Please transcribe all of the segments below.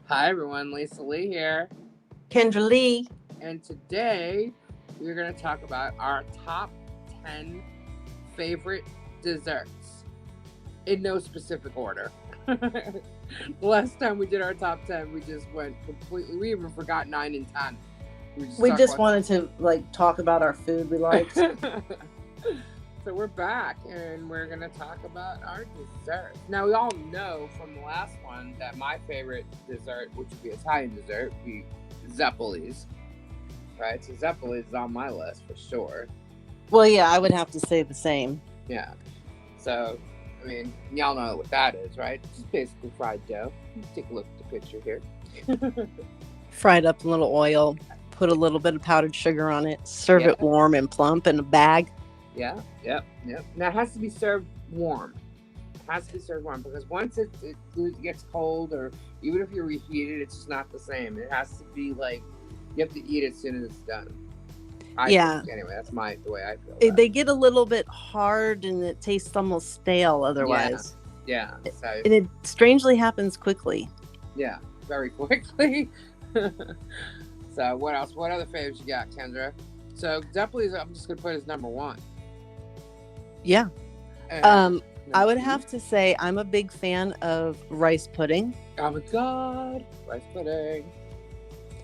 Hi everyone, Lisa Lee here. Kendra Lee. And today we're going to talk about our top 10 favorite desserts in no specific order. The last time we did our top 10, we just went completely, we even forgot 9 and 10. We just wanted to talk about our food we liked. So we're back and we're going to talk about our desserts. Now we all know from the last one that my favorite dessert, which would be Italian dessert, would be Zeppeli's. Right? So Zeppeli's is on my list for sure. Well, yeah, I would have to say the same. Yeah. So, I mean, y'all know what that is, right? It's basically fried dough. Take a look at the picture here. Fried up in a little oil, put a little bit of powdered sugar on it, serve it warm and plump in a bag. Yeah, yep. Now it has to be served warm. It has to be served warm because once it gets cold, or even if you reheat it, it's just not the same. It has to be like you have to eat it as soon as it's done. I think, anyway, that's the way I feel. They get a little bit hard and it tastes almost stale otherwise. Yeah. So, and it strangely happens quickly. Yeah, very quickly. So what else? What other favorites you got, Kendra? So Zeppeli's, I'm just gonna put as number one. Yeah. I would have to say I'm a big fan of rice pudding. Oh my God, rice pudding.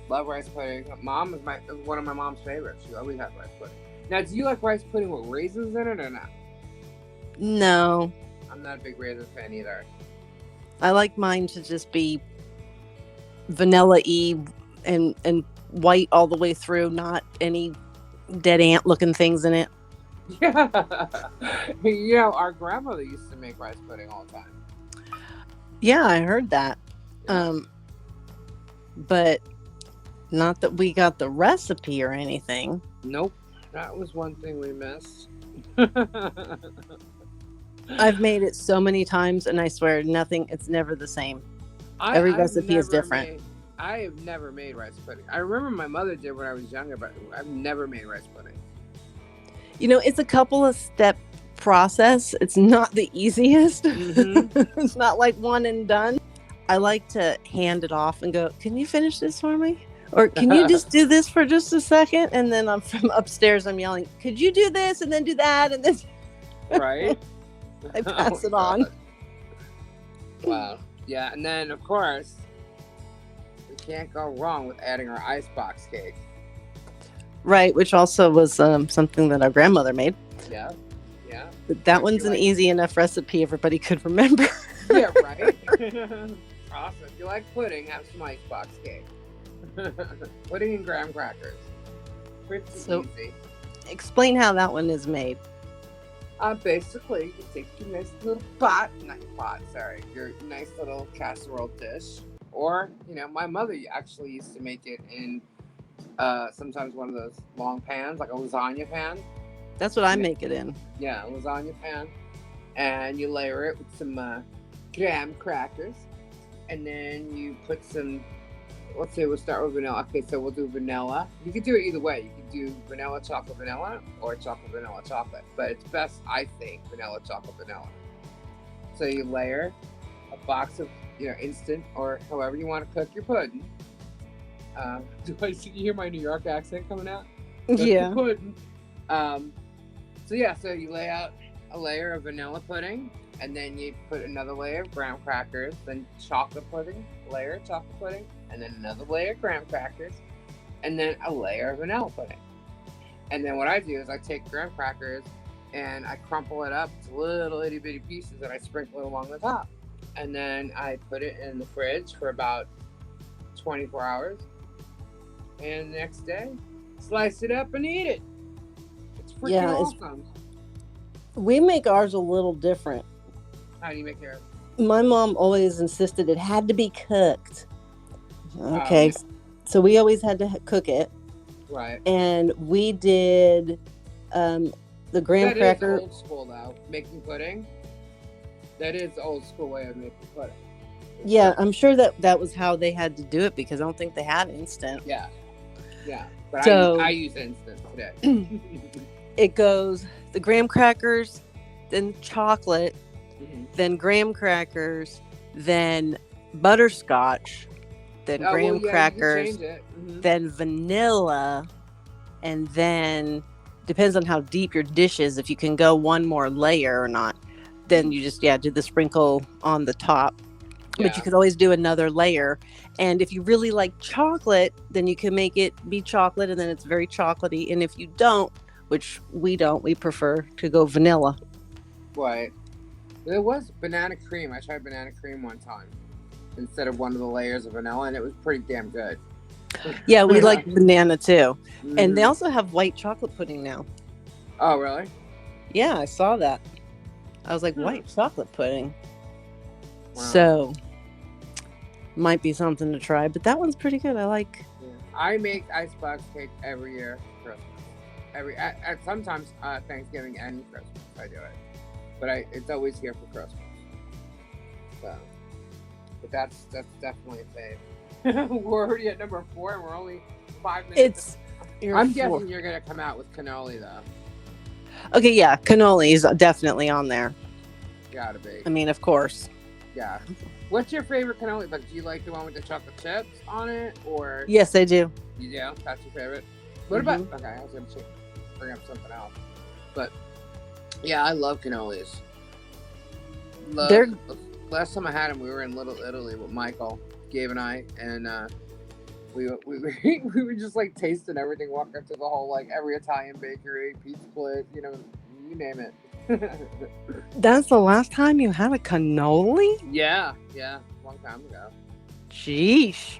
Love rice pudding. Mom is one of my mom's favorites. She always had rice pudding. Now, do you like rice pudding with raisins in it or not? No. I'm not a big raisin fan either. I like mine to just be vanilla-y and white all the way through, not any dead ant looking things in it. Yeah. You know, our grandmother used to make rice pudding all the time. Yeah, I heard that. Yeah. But not that we got the recipe or anything. Nope. That was one thing we missed. I've made it so many times and I swear it's never the same. Every recipe is different. I have never made rice pudding. I remember my mother did when I was younger, but I've never made rice pudding. You know, it's a couple of step process. It's not the easiest. Mm-hmm. It's not like one and done. I like to hand it off and go, can you finish this for me? Or can you just do this for just a second? And then I'm from upstairs, I'm yelling, could you do this and then do that? And then right. I pass it on. Wow. Yeah. And then, of course, we can't go wrong with adding our icebox cake. Right, which also was something that our grandmother made. Yeah. But that one's an easy enough recipe everybody could remember. Yeah, right? Awesome. If you like pudding, have some icebox cake. Pudding and graham crackers. Pretty easy. Explain how that one is made. Basically, you take your nice little your nice little casserole dish. Or, you know, my mother actually used to make it in sometimes one of those long pans, like a lasagna pan. That's what I make it in. Yeah, a lasagna pan. And you layer it with some graham crackers. And then you put some, let's say we'll start with vanilla. Okay, so we'll do vanilla. You could do it either way. You could do vanilla or chocolate vanilla chocolate. But it's best, I think, vanilla chocolate vanilla. So you layer a box of, instant or however you want to cook your pudding. Do I hear my New York accent coming out? Yeah. So you lay out a layer of vanilla pudding, and then you put another layer of graham crackers, then layer of chocolate pudding, and then another layer of graham crackers, and then a layer of vanilla pudding. And then what I do is I take graham crackers and I crumple it up to little itty bitty pieces and I sprinkle it along the top. And then I put it in the fridge for about 24 hours. And the next day, slice it up and eat it. It's freaking awesome. We make ours a little different. How do you make yours? My mom always insisted it had to be cooked. Okay, so we always had to cook it. Right. And we did the graham cracker. That is old school, though. Making pudding. That is the old school way of making pudding. Yeah, I'm sure that was how they had to do it because I don't think they had instant. Yeah. But I use instant today. It goes the graham crackers, then chocolate, then graham crackers, then butterscotch, then Oh, well, graham yeah, you can crackers, change it. then vanilla, and then depends on how deep your dish is. If you can go one more layer or not, then you just do the sprinkle on the top. But you Yeah. could always do another layer. And if you really like chocolate, then you can make it be chocolate, and then it's very chocolatey. And if you don't, which we don't, we prefer to go vanilla. What? There was banana cream. I tried banana cream one time instead of one of the layers of vanilla, and it was pretty damn good. Yeah, we like banana too. Mm-hmm. And they also have white chocolate pudding now. Oh, really? Yeah, I saw that. I was like, white chocolate pudding. Wow. So, might be something to try. But that one's pretty good. I like. Yeah. I make icebox cake every year for Christmas. At sometimes Thanksgiving and Christmas I do it. But it's always here for Christmas. So, but that's definitely a fave. We're already at number 4 and we're only 5 minutes. I'm guessing you're gonna come out with cannoli though. Okay, yeah, cannoli is definitely on there. Gotta be. I mean, of course. Yeah. What's your favorite cannoli? Like, do you like the one with the chocolate chips on it, or? Yes, I do. You do? That's your favorite. What about? Okay, I was gonna bring up something else, but yeah, I love cannolis. Last time I had them, we were in Little Italy with Michael, Gabe, and I, and we were just like tasting everything, walking up to the whole like every Italian bakery, pizza place, you name it. That's the last time you had a cannoli? Yeah, long time ago. Sheesh.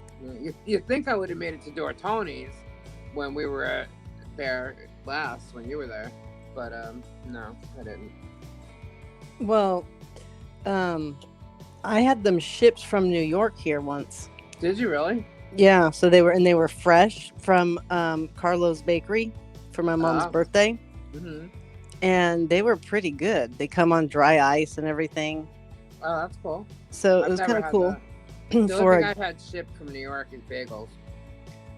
You think I would have made it to Dortoni's when we were there last, when you were there, but no, I didn't. Well, I had them shipped from New York here once. Did you really? Yeah, so they were fresh from Carlo's Bakery for my mom's birthday. Mm-hmm. And they were pretty good. They come on dry ice and everything. Oh, that's cool. So it was kind of cool. The only thing I've had shipped from New York is bagels.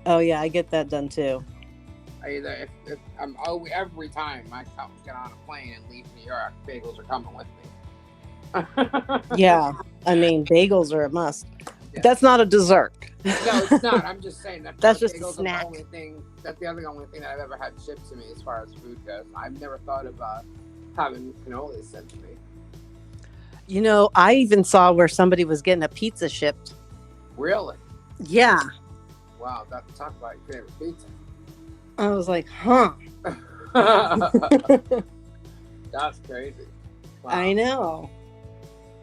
Oh yeah, I get that done too. If I'm every time I get on a plane and leave New York, bagels are coming with me. Yeah, I mean bagels are a must. Yeah. That's not a dessert. No, it's not. I'm just saying that's just a snack. That's the only thing that I've ever had shipped to me as far as food goes. I've never thought of having cannolis sent to me. I even saw where somebody was getting a pizza shipped. Really? Yeah. Wow, talk about your favorite pizza. I was like, huh. That's crazy. Wow. I know.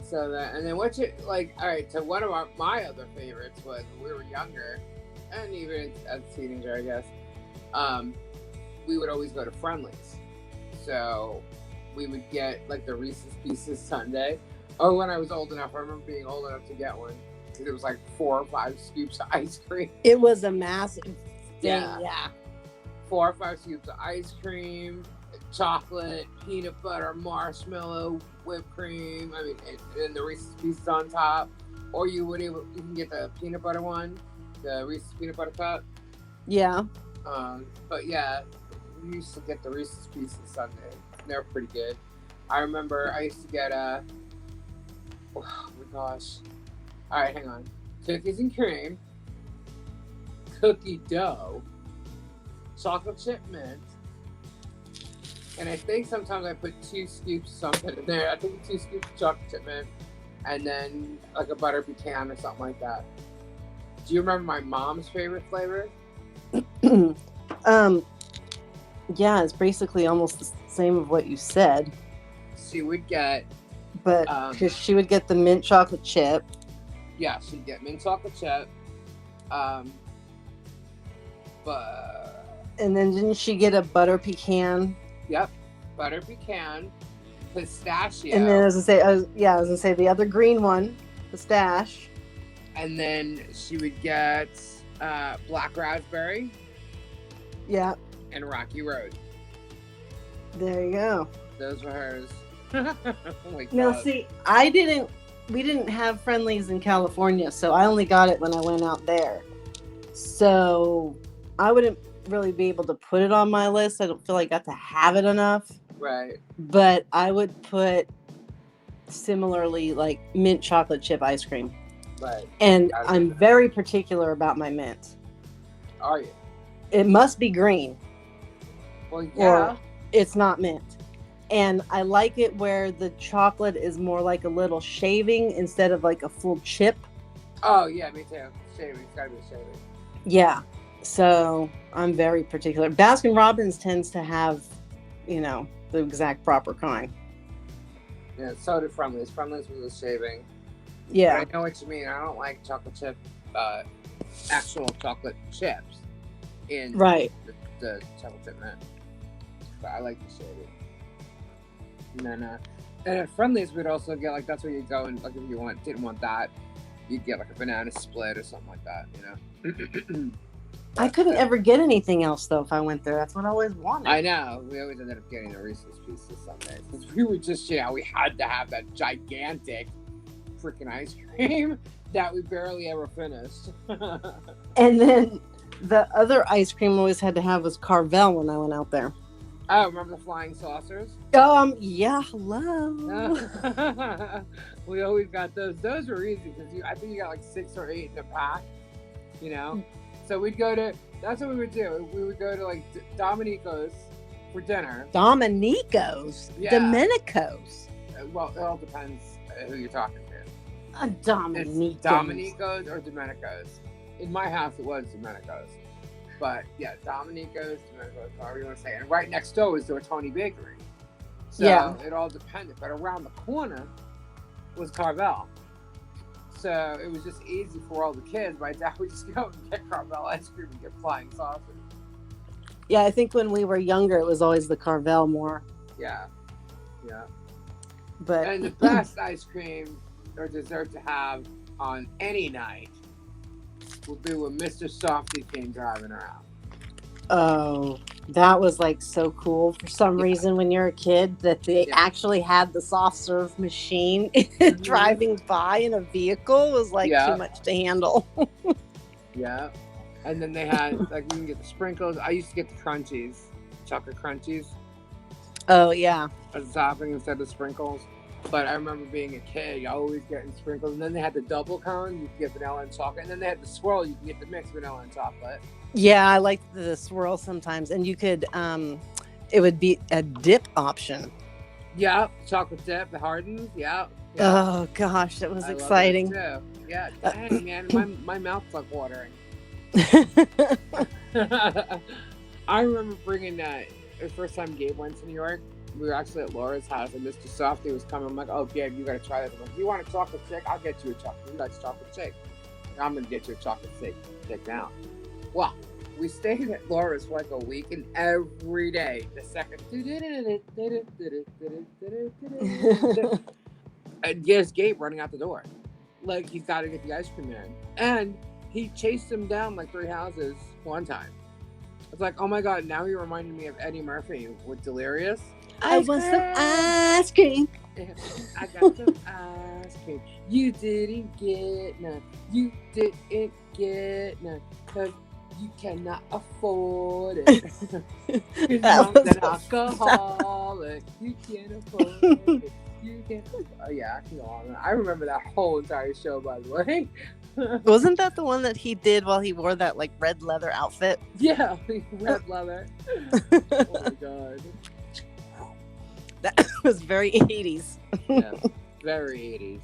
So and then what's it like? All right, so one of my other favorites was when we were younger, and even as a teenager, I guess. We would always go to Friendly's, so we would get like the Reese's Pieces Sundae. Oh, when I was old enough, I remember being old enough to get one because it was like 4 or 5 scoops of ice cream. It was a massive thing. Yeah. 4 or 5 scoops of ice cream, chocolate, peanut butter, marshmallow, whipped cream. I mean, and the Reese's Pieces on top. Or you can get the peanut butter one, the Reese's peanut butter cup. Yeah. But yeah, we used to get the Reese's Pieces Sundae. They're pretty good. I remember I used to get oh my gosh. All right, hang on. Cookies and cream, cookie dough, chocolate chip mint, and I think sometimes I put 2 scoops of something in there. I think 2 scoops of chocolate chip mint, and then like a butter pecan or something like that. Do you remember my mom's favorite flavor? Yeah, it's basically almost the same of what you said. She would get, but because she would get the mint chocolate chip. Yeah, she'd get mint chocolate chip. And then didn't she get a butter pecan? Yep, butter pecan, pistachio. And then I was gonna say the other green one, pistache. And then she would get black raspberry. Yeah. And Rocky Road. There you go. Those were hers. Now see, we didn't have Friendly's in California, so I only got it when I went out there. So I wouldn't really be able to put it on my list. I don't feel like I got to have it enough. Right. But I would put similarly like mint chocolate chip ice cream. But And I'm very particular about my mint. Are you? It must be green. Well, yeah. Or it's not mint. And I like it where the chocolate is more like a little shaving instead of like a full chip. Oh, yeah, me too. Shaving. It's got to be shaving. Yeah. So I'm very particular. Baskin Robbins tends to have, the exact proper kind. Yeah, so did Friendly's. Friendly's was a shaving. Yeah. But I know what you mean. I don't like chocolate chip, actual chocolate chips in the chocolate chip mint. But I like the shaving. And at Friendly's, we'd also get, like, that's where you go and, like, if you didn't want that, you'd get, like, a banana split or something like that, I couldn't ever get anything else, though, if I went there. That's what I always wanted. I know. We always ended up getting the Reese's Pieces Sundae. Because we were just, we had to have that gigantic freaking ice cream that we barely ever finished. And then the other ice cream I always had to have was Carvel when I went out there. Oh, remember the flying saucers? Yeah, hello. We always got those. Those were easy because I think you got like 6 or 8 in a pack, So we'd go to, that's what we would do. We would go to like Dominico's for dinner. Dominico's? Yeah. Domenico's? Well, it all depends who you're talking to. Dominico's. It's Dominico's or Domenico's. In my house, it was Domenico's. But yeah, Dominico's, however you want to say it. And right next door was the Tony Bakery. So it all depended. But around the corner was Carvel. So it was just easy for all the kids. My dad would just go and get Carvel ice cream and get flying sausage. Yeah, I think when we were younger, it was always the Carvel more. Yeah. But and the best ice cream or dessert to have on any night would be when Mr. Softy came driving around. Oh, that was like so cool for some reason when you're a kid that they actually had the soft serve machine driving by in a vehicle was like too much to handle. Yeah. And then they had, like, you can get the sprinkles. I used to get the crunchies, chocolate crunchies. Oh, yeah. As a topping instead of sprinkles. But I remember being a kid, always getting sprinkles. And then they had the double cone, you could get vanilla and chocolate. And then they had the swirl, you can get the mixed vanilla and chocolate. Yeah, I liked the swirl sometimes. And you could, it would be a dip option. Yeah, chocolate dip, the hardens, yeah. Oh, gosh, that was exciting. Too. Yeah, dang, man, my mouth's like watering. I remember bringing the first time Gabe went to New York. We were actually at Laura's house, and Mr. Softy was coming. I'm like, "Oh, Gabe, you gotta try this." I'm like, "You want a chocolate shake? I'll get you a chocolate. You like chocolate shake? I'm gonna get you a chocolate shake now." Well, we stayed at Laura's for like a week, and every day the second, and yes, Gabe running out the door, like he's got to get the ice cream in, and he chased him down like 3 houses one time. It's like, oh my god, now he reminded me of Eddie Murphy with Delirious. I want some ice cream. I got some ice cream. You didn't get none. You didn't get none. Because you cannot afford it. Because you're an alcoholic. You can't afford it. You can't. Oh, yeah, I can go on. I remember that whole entire show, by the way. Wasn't that the one that he did while he wore that like red leather outfit? Yeah, red leather. Oh my god. That was very 80s. Yeah, very 80s.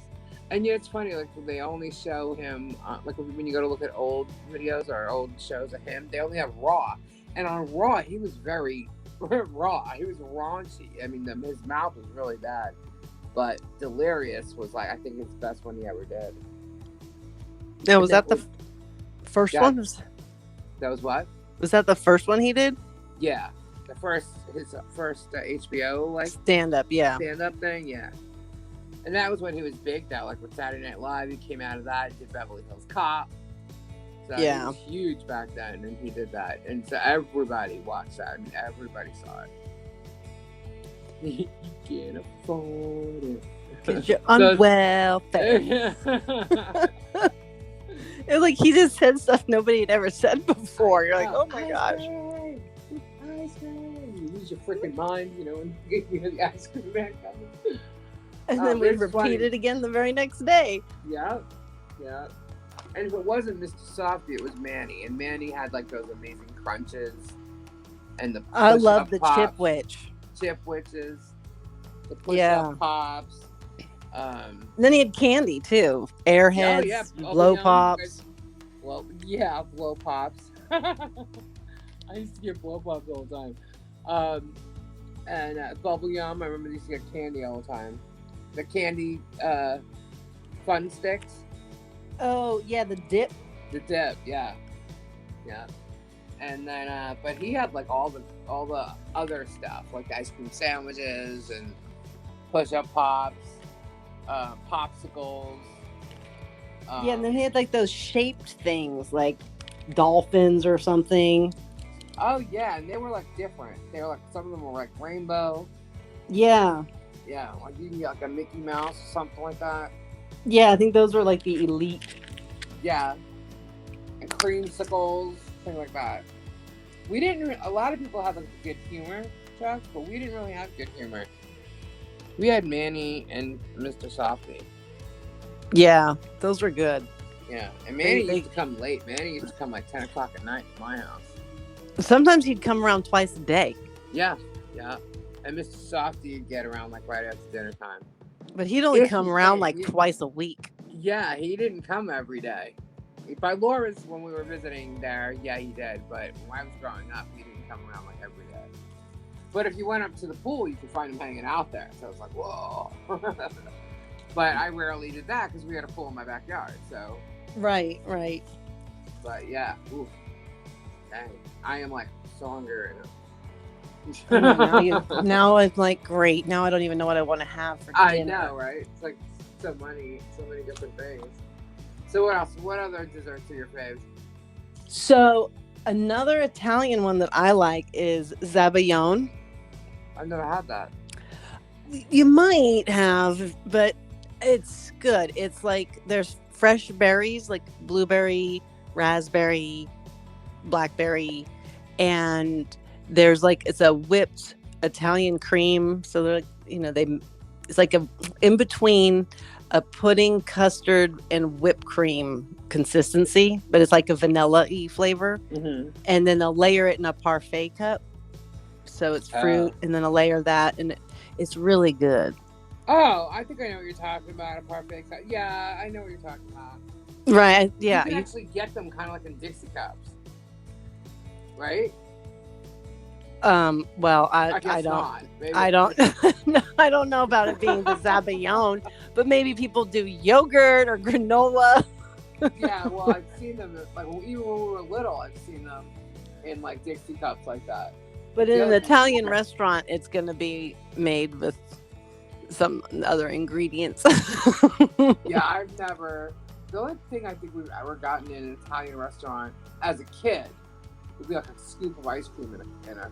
And yeah, it's funny, like they only show him, like when you go to look at old videos or old shows of him, they only have Raw. And on Raw, he was very raw. He was raunchy. I mean, his mouth was really bad. But Delirious was like, I think his best one he ever did. Yeah, was that the first one? That was what? Was that the first one he did? Yeah. His first HBO like stand-up thing, yeah. And that was when he was big though, like with Saturday Night Live, he came out of that, did Beverly Hills Cop. So he was huge back then, and he did that. And so everybody watched that, and everybody saw it. You can't afford it. Because you're on welfare. It's like he just said stuff nobody had ever said before. You're like, oh my gosh. Ice cream. You lose your freaking mind, and you hear the ice cream man coming. And then we repeat it again the very next day. Yeah. Yeah. And if it wasn't Mr. Softy, it was Manny. And Manny had like those amazing crunches and the I push love up the pops, chip witch. chip witches, the push Yeah. up pops. And then he had candy too. Oh Airheads, yeah, blow bubblegum. pops. Well, yeah, blow pops. I used to get blow pops all the time. And bubblegum. I remember they used to get candy all the time. The candy fun sticks. Oh yeah, the dip. The dip, yeah. And then, but he had like all the other stuff, like the ice cream sandwiches and push-up pops, popsicles. Yeah, and then he had like those shaped things, like dolphins or something. Oh yeah, and they were like different. They were like, some of them were like rainbow. Yeah. Yeah, like you can get like a Mickey Mouse or something like that. Yeah, I think those were like the elite. Yeah, and creamsicles, things like that. We didn't. A lot of people have like good humor, Chuck, but we didn't really have good humor. We had Manny and Mr. Softy. Yeah, those were good. Yeah, and Manny used to come late. Manny used to come like 10 o'clock at night to my house. Sometimes he'd come around twice a day. Yeah. And Mr. Softy would get around like right after dinner time. But he'd only come around like twice a week. Yeah, he didn't come every day. By Laura's, when we were visiting there, yeah, he did. But when I was growing up, he didn't come around like every day. But if you went up to the pool, you could find him hanging out there. So it's like, whoa. But I rarely did that because we had a pool in my backyard. So. Right. But yeah, oof. Dang, I am like so hungry right now. Now I'm like, great. Now I don't even know what I want to have for dinner. I know, right? It's like so many different things. So what else? What other desserts are your faves? So another Italian one that I like is Zabalione. I've never had that. You might have, but it's good. It's like there's fresh berries, like blueberry, raspberry, blackberry, and there's like, it's a whipped Italian cream. So they're like, it's like a in between a pudding, custard, and whipped cream consistency, but it's like a vanilla-y flavor. Mm-hmm. And then they'll layer it in a parfait cup. So it's fruit, and then a layer of that, and it's really good. Oh, I think I know what you're talking about, a parfait cup. Yeah, I know what you're talking about. Right, yeah. You can actually get them kind of like in Dixie cups. Right? Well, I don't. Not. I don't. I don't know about it being the Zabalione, but maybe people do yogurt or granola. Yeah, well, I've seen them like even when we were little. I've seen them in like Dixie cups like that. But in an Italian restaurant, it's going to be made with some other ingredients. Yeah, I've never. The only thing I think we've ever gotten in an Italian restaurant as a kid would be like a scoop of ice cream in a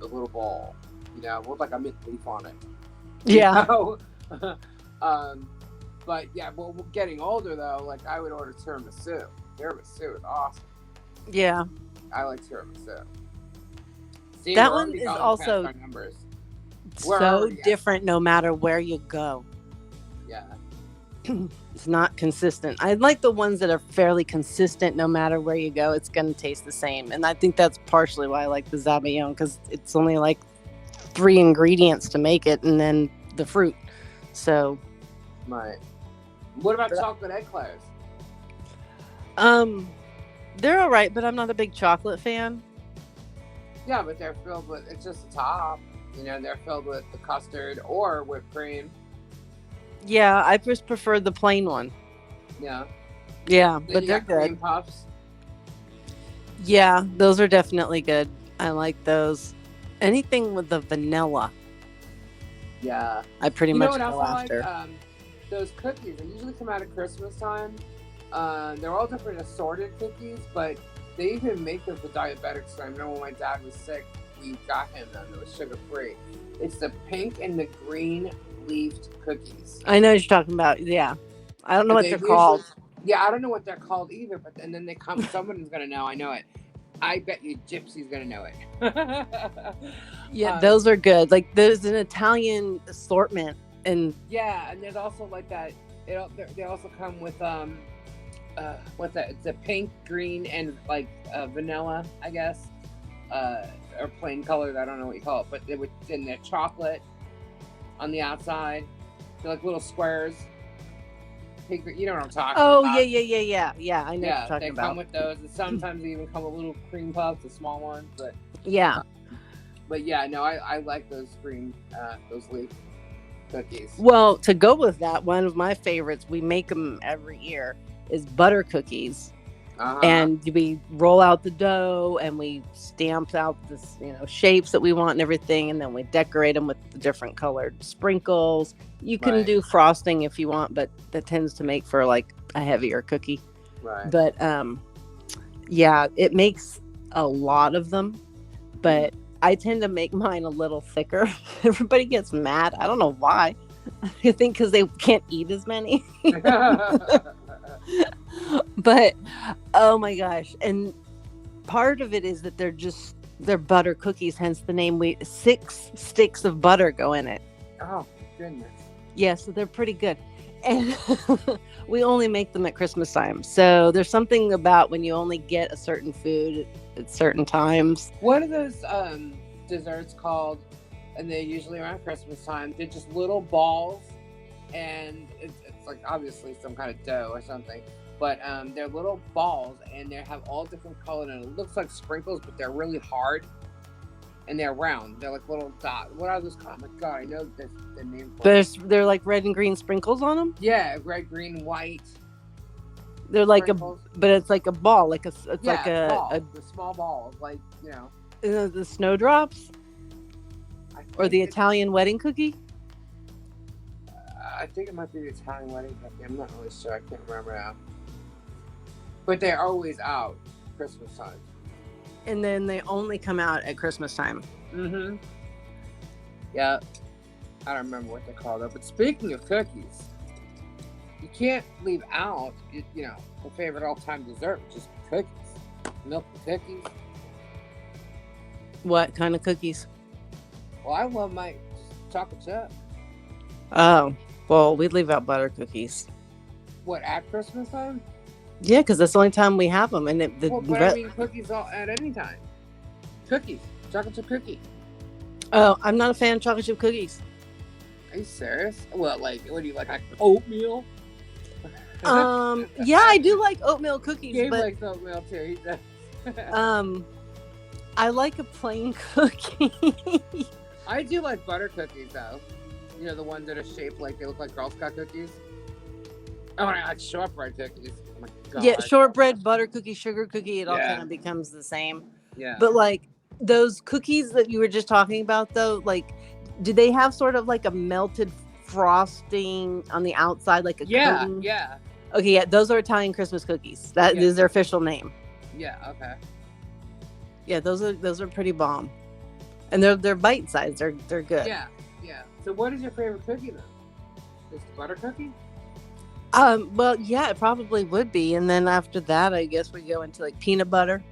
little bowl, with like a mint leaf on it. Yeah. But yeah, well, getting older though, like I would order tiramisu. Tiramisu is awesome. Yeah. I like tiramisu. See, that one is also so different no matter where you go. Yeah. It's not consistent. I like the ones that are fairly consistent no matter where you go. It's going to taste the same. And I think that's partially why I like the Zabalione, because it's only like 3 ingredients to make it and then the fruit. So. Right. What about chocolate eclairs? They're all right, but I'm not a big chocolate fan. Yeah, but they're filled with, it's just the top. They're filled with the custard or whipped cream. Yeah, I just prefer the plain one. Yeah. Yeah, then but they're good. Cream puffs. Yeah, those are definitely good. I like those. Anything with the vanilla. Yeah. I pretty much go after. Like, those cookies, they usually come out at Christmas time. They're all different assorted cookies, but they even make them for diabetics. So I remember when my dad was sick, we got him them. It was sugar-free. It's the pink and the green leafed cookies. I know what you're talking about. Yeah. I don't know what they're called. Yeah, I don't know what they're called either, but and then they come, someone's going to know. I know it. I bet you Gypsy's going to know it. Yeah, those are good. Like, there's an Italian assortment. And yeah, and there's also like that. They also come with what's that? It's a pink, green, and like vanilla, I guess, or plain colored. I don't know what you call it, but then they're chocolate on the outside. They're like little squares. Pink, you know what I'm talking about? Oh yeah. I know what you're talking they about. come with those, and sometimes they even come with little cream puffs, the small ones. But yeah, yeah, no, I like those those leaf cookies. Well, to go with that, one of my favorites, we make them every year, is butter cookies. And we roll out the dough and we stamp out this, shapes that we want and everything. And then we decorate them with the different colored sprinkles. You can do frosting if you want, but that tends to make for like a heavier cookie. Right. But yeah, it makes a lot of them, but I tend to make mine a little thicker. Everybody gets mad. I don't know why. I think because they can't eat as many. But oh my gosh, and part of it is that they're butter cookies, hence the name. 6 sticks of butter go in it. Oh goodness. Yeah, so they're pretty good. And we only make them at Christmas time. So there's something about when you only get a certain food at certain times. What are those desserts called? And they're usually around Christmas time. They're just little balls, and it's like obviously some kind of dough or something. But they're little balls, and they have all different colors, and it looks like sprinkles, but they're really hard, and they're round. They're like little dots. What are those called? Oh my God, I know the name for it. They're like red and green sprinkles on them? Yeah, red, green, white. They're like sprinkles. But it's like a ball, like it's like the small balls, like, the snowdrops? Or the Italian wedding cookie? I think it might be the Italian wedding cookie. I'm not really sure. I can't remember now. But they're always out Christmas time. And then they only come out at Christmas time. Mm-hmm. Yeah. I don't remember what they're called though. But speaking of cookies, you can't leave out, the favorite all-time dessert, which is cookies. Milk and cookies. What kind of cookies? Well, I love my chocolate chip. Oh, well, we leave out butter cookies. What, at Christmas time? Yeah, because that's the only time we have them. And I mean cookies at any time. Cookies. Chocolate chip cookie. Oh, I'm not a fan of chocolate chip cookies. Are you serious? Well, what do you like oatmeal? Yeah, I do like oatmeal cookies. Gabe likes oatmeal too. He does. I like a plain cookie. I do like butter cookies though. The ones that are shaped like they look like Girl Scout cookies. Oh, and I like shortbread cookies. Oh my God. Yeah, shortbread, butter cookie, sugar cookie, it all kind of becomes the same. Yeah. But like those cookies that you were just talking about though, like do they have sort of like a melted frosting on the outside, like a coating? Yeah. Okay, yeah, those are Italian Christmas cookies. That is their official name. Yeah, okay. Yeah, those are pretty bomb. And they're bite sized. They're good. Yeah. So what is your favorite cookie then? Is it butter cookie? Well, yeah, it probably would be. And then after that, I guess we go into like peanut butter.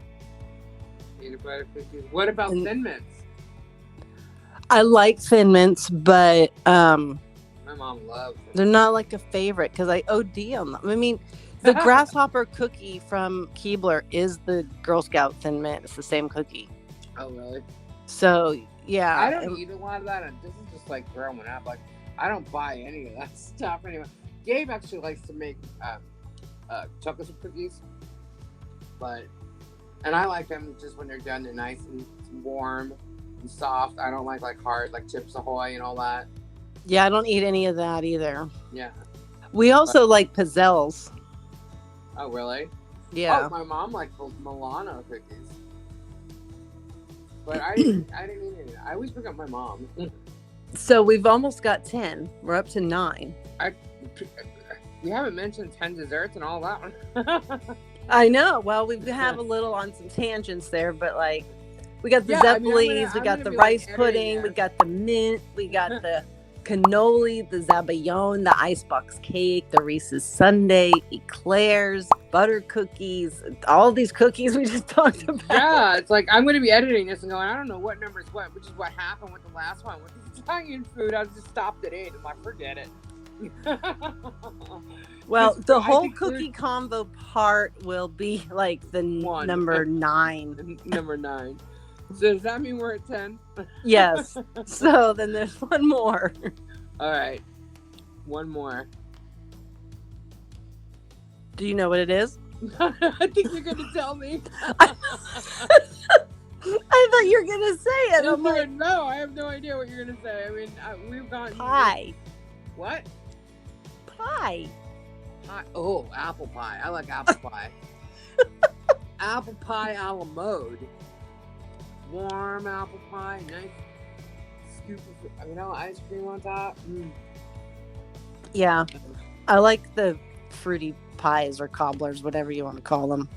Peanut butter cookies. What about Thin Mints? I like Thin Mints, but my mom loves them. They're not like a favorite because I OD on them. I mean, the grasshopper cookie from Keebler is the Girl Scout Thin Mint. It's the same cookie. Oh, really? So, yeah. I don't eat a lot of that. And this is just like growing up. Like, I don't buy any of that stuff anyway. Gabe actually likes to make chocolate chip cookies. And I like them just when they're done. They're nice and warm and soft. I don't like hard, like Chips Ahoy and all that. Yeah, I don't eat any of that either. Yeah. We also like pizzelles. Oh, really? Yeah. Oh, my mom liked Milano cookies. But I didn't eat any. I always forgot my mom. So we've almost got 10. We're up to 9. We haven't mentioned 10 desserts and all that one. I know. Well, we have a little on some tangents there, but like we got the Zeppelis, we got the rice pudding, we got the mint, we got the cannoli, the Zabalione, the icebox cake, the Reese's Sundae, eclairs, butter cookies, all these cookies we just talked about. Yeah, it's like I'm going to be editing this and going, I don't know what number is what, which is what happened with the last one with the Italian food. I just stopped at 8. I'm like, forget it. Well, Just- the I whole think cookie combo part will be like the One. number 9. Number 9. So does that mean we're at 10? Yes. So then there's one more. All right. One more. Do you know what it is? I think you're going to tell me. I thought you were going to say it. I'm like, No, I have no idea what you're going to say. I mean, we've gotten... pie. What? Pie. Pie. Oh, apple pie. I like apple pie. Apple pie a la mode. Warm apple pie. Nice scoop of vanilla ice cream on top. Yeah. I like the fruity pies or cobblers, whatever you want to call them.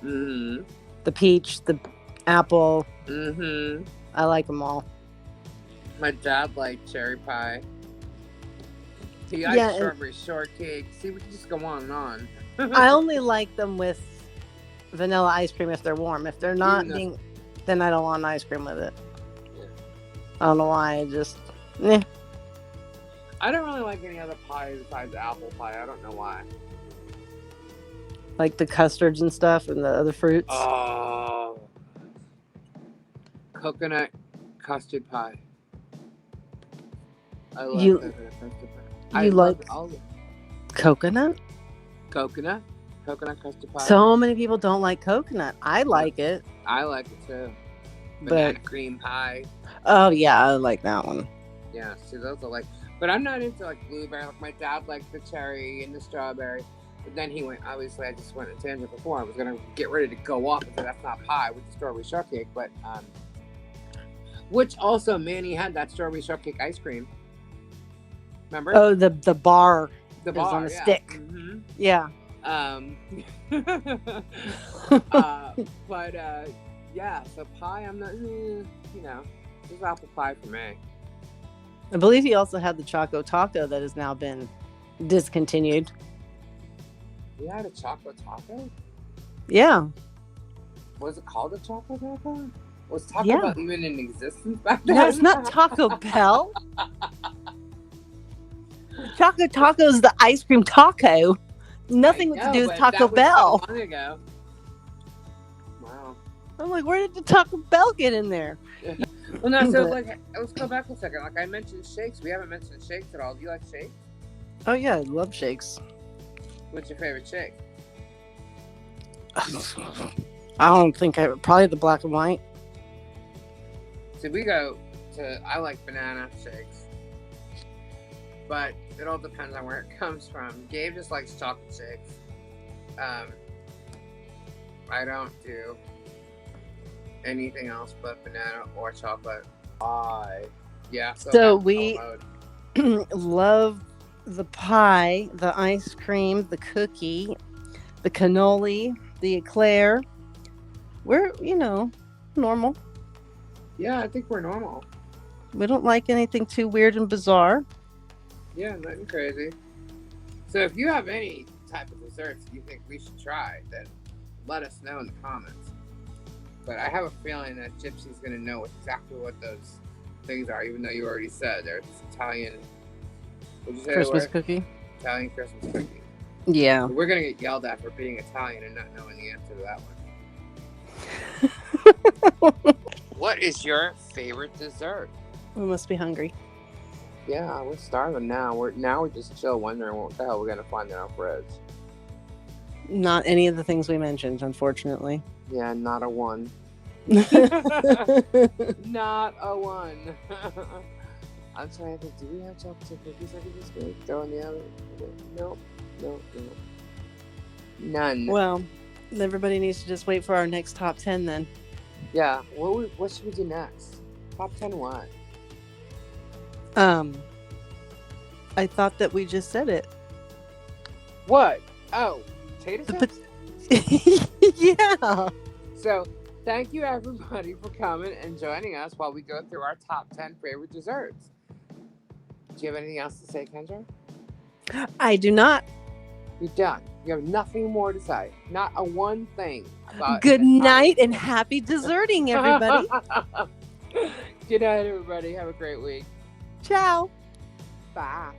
Mm-hmm. The peach, the apple. Mm-hmm. I like them all. My dad liked cherry pie. He liked strawberry shortcake. See, we can just go on and on. I only like them with vanilla ice cream if they're warm. If they're not then I don't want ice cream with it. Yeah. I don't know why. I just I don't really like any other pie besides apple pie. I don't know why. Like the custards and stuff and the other fruits. Oh. Coconut custard pie. I love coconut custard pie. You like coconut? Coconut custard pie. So many people don't like coconut. I like it. I like it too. Banana cream pie. Oh yeah, I like that one. Yeah, see those are like, but I'm not into like blueberry. Like my dad liked the cherry and the strawberry. But then he went, obviously I just went a tangent before. I was going to get ready to go off and say that's not pie with the strawberry shortcake. But, which also, Manny had that strawberry shortcake ice cream. Remember? Oh, the bar. The bar, on a stick. Mm-hmm. Yeah. Yeah, so pie, I'm not, just apple pie for me. I believe he also had the Choco Taco that has now been discontinued. You had a chocolate taco? Yeah. Was it called a chocolate taco? Was Taco Bell even in existence back then? No, it's not Taco Bell. Choco Taco is the ice cream taco. Nothing to do with Taco Bell. Long ago. Wow. I'm like, where did the Taco Bell get in there? Well, no, so let's go back a second. Like I mentioned shakes. We haven't mentioned shakes at all. Do you like shakes? Oh yeah, I love shakes. What's your favorite shake? I don't think probably the black and white. So we go to, I like banana shakes. But it all depends on where it comes from. Gabe just likes chocolate shakes. I don't do anything else but banana or chocolate. So we love the pie, the ice cream, the cookie, the cannoli, the eclair. We're, normal. Yeah, I think we're normal. We don't like anything too weird and bizarre. Yeah, nothing crazy. So if you have any type of desserts you think we should try, then let us know in the comments. But I have a feeling that Gypsy's going to know exactly what those things are, even though you already said they're Italian. What'd you say Christmas cookie. Italian Christmas cookie. Yeah. We're going to get yelled at for being Italian and not knowing the answer to that one. What is your favorite dessert? We must be hungry. Yeah, we're starving now. We're just chill wondering what the hell we're going to find in our fridge. Not any of the things we mentioned, unfortunately. Yeah, not a one. Not a one. I'm trying to think, do we have chocolate chip cookies I could just throw in the oven? Nope. None. Well, everybody needs to just wait for our next top 10 then. Yeah, what should we do next? Top 10 what? I thought that we just said it. What? Oh, potato chips? Yeah. So, thank you everybody for coming and joining us while we go through our top 10 favorite desserts. Do you have anything else to say, Kendra? I do not. You're done. You have nothing more to say. Not a one thing about Good night and happy desserting, everybody. Good night, everybody. Have a great week. Ciao. Bye.